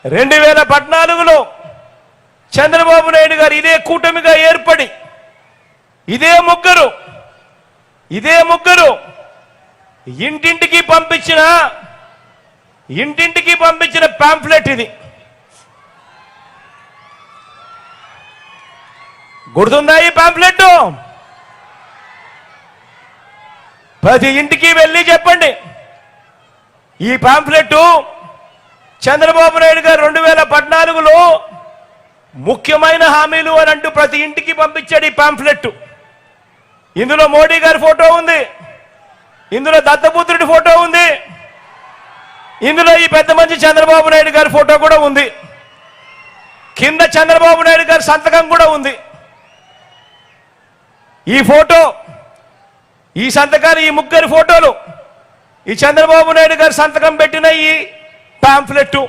2014లో చంద్రబాబు నాయుడు గారు ఇదే కూటమిగా ఏర్పడి ఇదే ముగ్గురు ఇంటింటికి పంపించిన పాంఫ్లెట్ ఇది. గుర్తుందా ఈ పాంఫ్లెట్? ప్రతి ఇంటికి వెళ్ళి చెప్పండి, ఈ పాంఫ్లెట్ చంద్రబాబు నాయుడు గారు 2014లో ముఖ్యమైన హామీలు అని అంటూ ప్రతి ఇంటికి పంపించాడు ఈ పాంఫ్లెట్. ఇందులో మోడీ గారి ఫోటో ఉంది, ఇందులో దత్తపుత్రుడి ఫోటో ఉంది, ఇందులో ఈ పెద్ద మంచి చంద్రబాబు నాయుడు గారి ఫోటో కూడా ఉంది, కింద చంద్రబాబు నాయుడు గారి సంతకం కూడా ఉంది. ఈ సంతకాలు, ఈ ముగ్గురు ఫోటోలు, ఈ చంద్రబాబు నాయుడు గారి సంతకం పెట్టిన ఈ పాంఫ్లెట్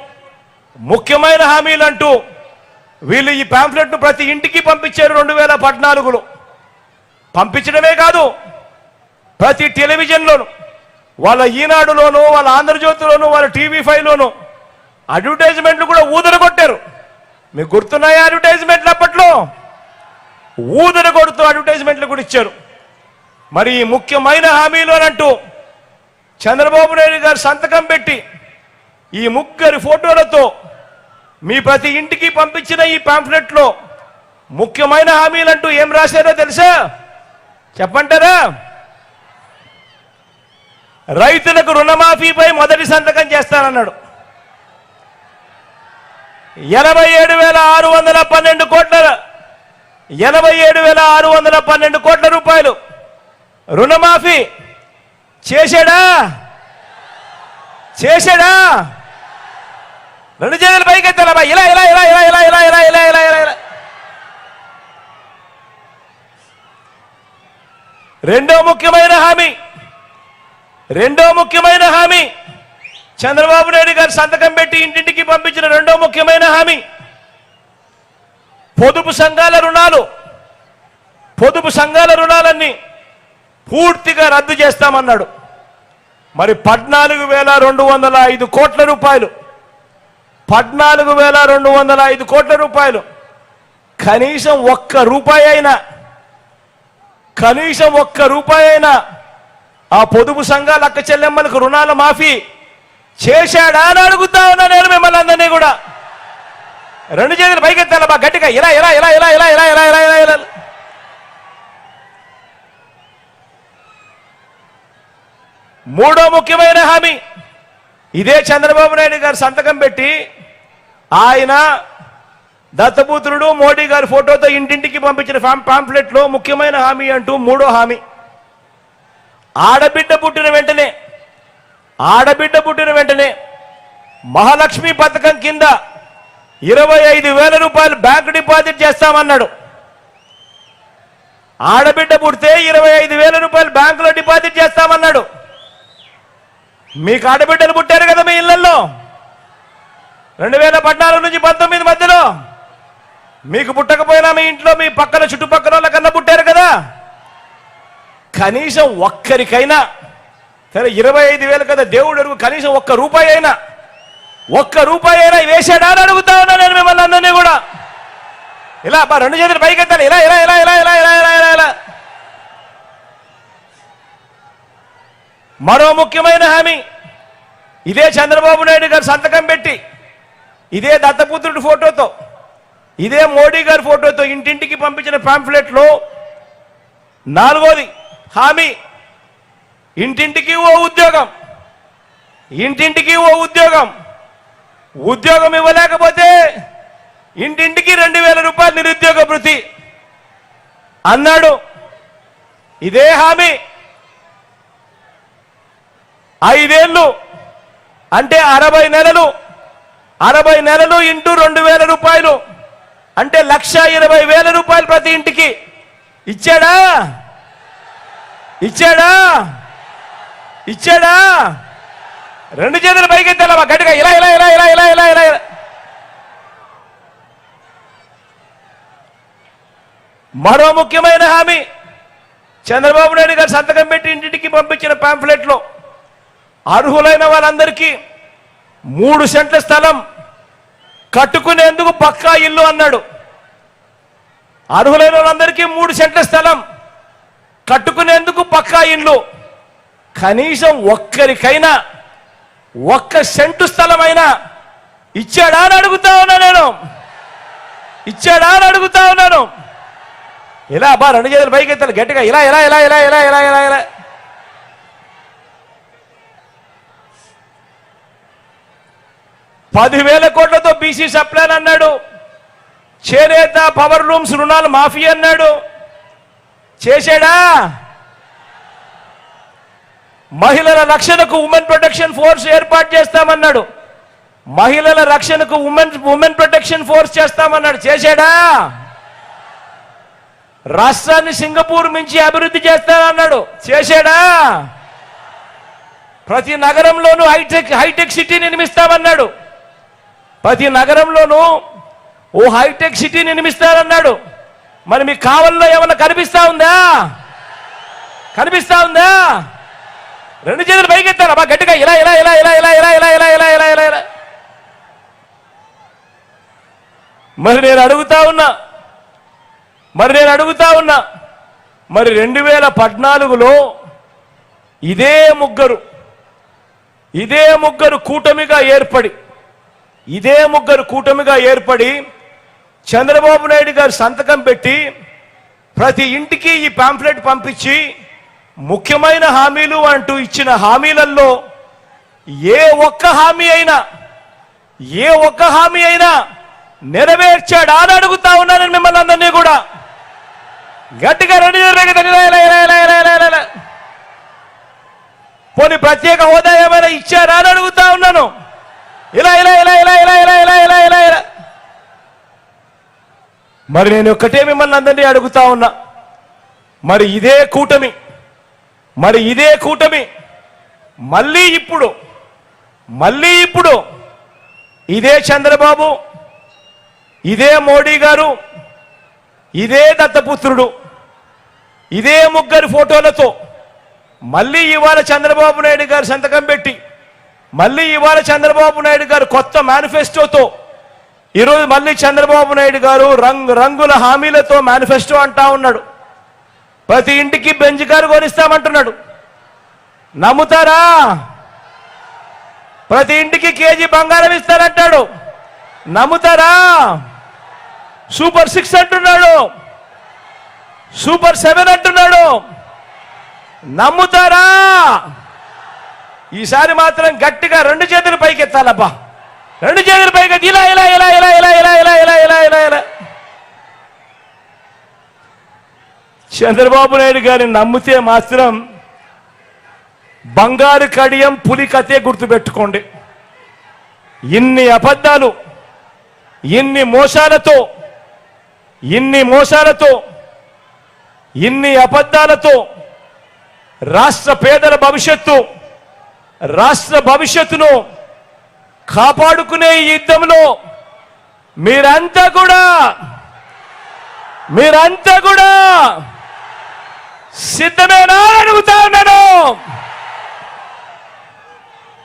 ముఖ్యమైన హామీలు అంటూ వీళ్ళు ఈ పాంఫ్లెట్ను ప్రతి ఇంటికి పంపించారు 2014లో. పంపించడమే కాదు, ప్రతి టెలివిజన్లోను, వాళ్ళ ఈనాడులోను, వాళ్ళ ఆంధ్రజ్యోతిలోను, వాళ్ళ TV5లోను అడ్వర్టైజ్మెంట్లు కూడా ఊదరగొట్టారు. మీకు గుర్తున్నాయా అడ్వర్టైజ్మెంట్లు? అప్పట్లో ఊదరగొడుతూ అడ్వర్టైజ్మెంట్లు కూడా ఇచ్చారు. మరి ఈ ముఖ్యమైన హామీలు అని అంటూ చంద్రబాబు నాయుడు గారు సంతకం పెట్టి ఈ ముగ్గురి ఫోటోలతో మీ ప్రతి ఇంటికి పంపించిన ఈ పాంఫ్లెట్లో ముఖ్యమైన హామీలంటూ ఏం రాశారో తెలుసా? చెప్పంటారా? రైతులకు రుణమాఫీపై మొదటి సంతకం చేస్తానన్నాడు. 87,612 కోట్ల రూపాయలు రుణమాఫీ చేశాడా? రెండు చేతులు పైకెత్తాలమ్మా, ఇలా. రెండో ముఖ్యమైన హామీ చంద్రబాబు నాయుడు గారు సంతకం పెట్టి ఇంటింటికి పంపించిన రెండో ముఖ్యమైన హామీ పొదుపు సంఘాల రుణాలన్నీ పూర్తిగా రద్దు చేస్తామన్నాడు. మరి 14,205 కోట్ల రూపాయలు, 14,205 కోట్ల రూపాయలు కనీసం ఒక్క రూపాయి అయినా ఆ పొదుపు సంఘాల అక్క చెల్లెమ్మలకు రుణాల మాఫీ చేశాడా అని అడుగుతా ఉన్నా నేను మిమ్మల్ని అందరినీ కూడా. రెండు చేతులు పైకెత్తాలబ్బా గట్టిగా, ఇలా. మూడో ముఖ్యమైన హామీ ఇదే చంద్రబాబు నాయుడు గారు సంతకం పెట్టి ఆయన దత్తపుత్రుడు మోడీ గారి ఫోటోతో ఇంటింటికి పంపించిన పాంఫ్లెట్లో ముఖ్యమైన హామీ అంటూ మూడో హామీ, ఆడబిడ్డ పుట్టిన వెంటనే మహాలక్ష్మి పథకం కింద 25,000 రూపాయలు బ్యాంకు డిపాజిట్ చేస్తామన్నాడు. ఆడబిడ్డ పుడితే 25,000 రూపాయలు బ్యాంకులో డిపాజిట్ చేస్తామన్నాడు. మీకు ఆడబిడ్డలు పుట్టారు కదా మీ ఇళ్లలో 2014 నుంచి 19 మధ్యలో. మీకు పుట్టకపోయినా మీ ఇంట్లో మీ పక్కన చుట్టుపక్కల వాళ్ళ కన్నా పుట్టారు కదా. కనీసం ఒక్కరికైనా, సరే 25,000 కదా దేవుడు అడుగు, కనీసం ఒక్క రూపాయి అయినా వేసాడా అని అడుగుతా ఉన్నా నేను మిమ్మల్ని అందరినీ కూడా. ఇలా రెండు చేతులు పైకెత్తాలి, ఇలా. మరో ముఖ్యమైన హామీ ఇదే చంద్రబాబు నాయుడు గారు సంతకం పెట్టి ఇదే దత్తపుత్రుడి ఫోటోతో, ఇదే మోడీ గారి ఫోటోతో ఇంటింటికి పంపించిన పాంఫ్లెట్లో నాలుగోది హామీ, ఇంటింటికి ఓ ఉద్యోగం. ఉద్యోగం ఇవ్వలేకపోతే ఇంటింటికి 2,000 రూపాయలు నిరుద్యోగ భృతి అన్నాడు. ఇదే హామీ 5 ఏళ్ళు అంటే 60 నెలలు ఇంటూ 2,000 రూపాయలు అంటే 1,20,000 రూపాయలు ప్రతి ఇంటికి ఇచ్చాడా? రెండు చేతులు పైకెత్తాలమ్మా గట్టిగా, ఇలా. మరో ముఖ్యమైన హామీ చంద్రబాబు నాయుడు గారు సంతకం పెట్టి ఇంటింటికి పంపించిన పాంఫ్లెట్లో అర్హులైన వాళ్ళందరికీ 3 సెంట్ల స్థలం కట్టుకునేందుకు పక్కా ఇల్లు అన్నాడు. అర్హులైన వాళ్ళందరికీ 3 సెంట్ల స్థలం, కట్టుకునేందుకు పక్కా ఇల్లు. కనీసం ఒక్కరికైనా 1 సెంటు స్థలమైనా ఇచ్చాడా అని అడుగుతా ఉన్నా నేను. ఇచ్చాడా అని అడుగుతా ఉన్నాను. ఇలా అబ్బా 2 చేతులు పైకి ఎత్తాలి గట్టిగా, ఇలా ఇలా ఇలా ఇలా ఇలా ఇలా ఇలా ఇలా. $10,000 కోట్లతో బీసీ సప్లాన్ అన్నాడు. చేనేత పవర్ లూమ్స్ రుణాలు మాఫీ అన్నాడు. చేశాడా? మహిళల రక్షణకు ఉమెన్ ప్రొటెక్షన్ ఫోర్స్ ఏర్పాటు చేస్తామన్నాడు. మహిళల రక్షణకు ఉమెన్ ప్రొటెక్షన్ ఫోర్స్ చేస్తామన్నాడు. చేశాడా? రాష్ట్రాన్ని సింగపూర్ మించి అభివృద్ధి చేస్తానన్నాడు. చేశాడా? ప్రతి నగరంలోనూ హైటెక్ సిటీ నిర్మిస్తామన్నాడు. ప్రతి నగరంలోనూ ఓ హైటెక్ సిటీ నిర్మిస్తారన్నాడు. మరి మీకు కావల్లో ఏమన్నా కనిపిస్తా ఉందా? కనిపిస్తా ఉందా? 2 చేతులు పైకెత్తారు అబ్బా గట్టిగా, ఇలా ఇలా ఇలా ఇలా ఇలా ఇలా ఇలా ఇలా ఇలా ఇలా ఇలా ఇలా. మరి నేను అడుగుతా ఉన్నా మరి 2014లో ఇదే ముగ్గురు కూటమిగా ఏర్పడి చంద్రబాబు నాయుడు గారు సంతకం పెట్టి ప్రతి ఇంటికి ఈ పాంఫ్లెట్ పంపించి ముఖ్యమైన హామీలు అంటూ ఇచ్చిన హామీలలో ఏ ఒక్క హామీ అయినా నెరవేర్చాడా అని అడుగుతా ఉన్నాను మిమ్మల్ని అందరినీ కూడా. గట్టిగా 2 చేతులు. పోనీ ప్రత్యేక హోదా ఏమైనా ఇచ్చారా అని అడుగుతా ఉన్నాను. ఇలా ఇలా ఇలా ఇలా ఇలా ఇలా ఇలా ఇలా ఇలా ఇలా. మరి నేను ఒక్కటే మిమ్మల్ని అందరినీ అడుగుతా ఉన్నా, మరి ఇదే కూటమి మళ్ళీ ఇప్పుడు ఇదే చంద్రబాబు, ఇదే మోడీ గారు, ఇదే దత్తపుత్రుడు, ఇదే ముగ్గురు ఫోటోలతో మళ్ళీ ఇవాళ చంద్రబాబు నాయుడు గారు సంతకం పెట్టి, మళ్ళీ ఇవాళ చంద్రబాబు నాయుడు గారు కొత్త మేనిఫెస్టోతో, ఈరోజు మళ్ళీ చంద్రబాబు నాయుడు గారు రంగుల హామీలతో మేనిఫెస్టో అంటా ఉన్నాడు. ప్రతి ఇంటికి బెంజ్ కారు కొనిస్తామంటున్నాడు. నమ్ముతారా? ప్రతి ఇంటికి కేజీ బంగారం ఇస్తారంటాడు. నమ్ముతారా? సూపర్ 6 అంటున్నాడు, సూపర్ 7 అంటున్నాడు. నమ్ముతారా? ఈసారి మాత్రం గట్టిగా 2 చేతులు పైకి ఎత్తాలబ్బా. 2 చేతులు పైకి ఇలా ఇలా ఇలా ఇలా ఇలా ఇలా ఇలా ఇలా ఇలా ఇలా ఇలా. చంద్రబాబు నాయుడు గారిని నమ్మితే మాత్రం బంగారు కడియం పులి కథే గుర్తుపెట్టుకోండి. ఇన్ని అబద్ధాలు, ఇన్ని అబద్ధాలతో రాష్ట్ర పేదల రాష్ట్ర భవిష్యత్తును కాపాడుకునే ఈ యుద్ధంలో మీరంతా కూడా సిద్ధమేనా అడుగుతా ఉన్నాను.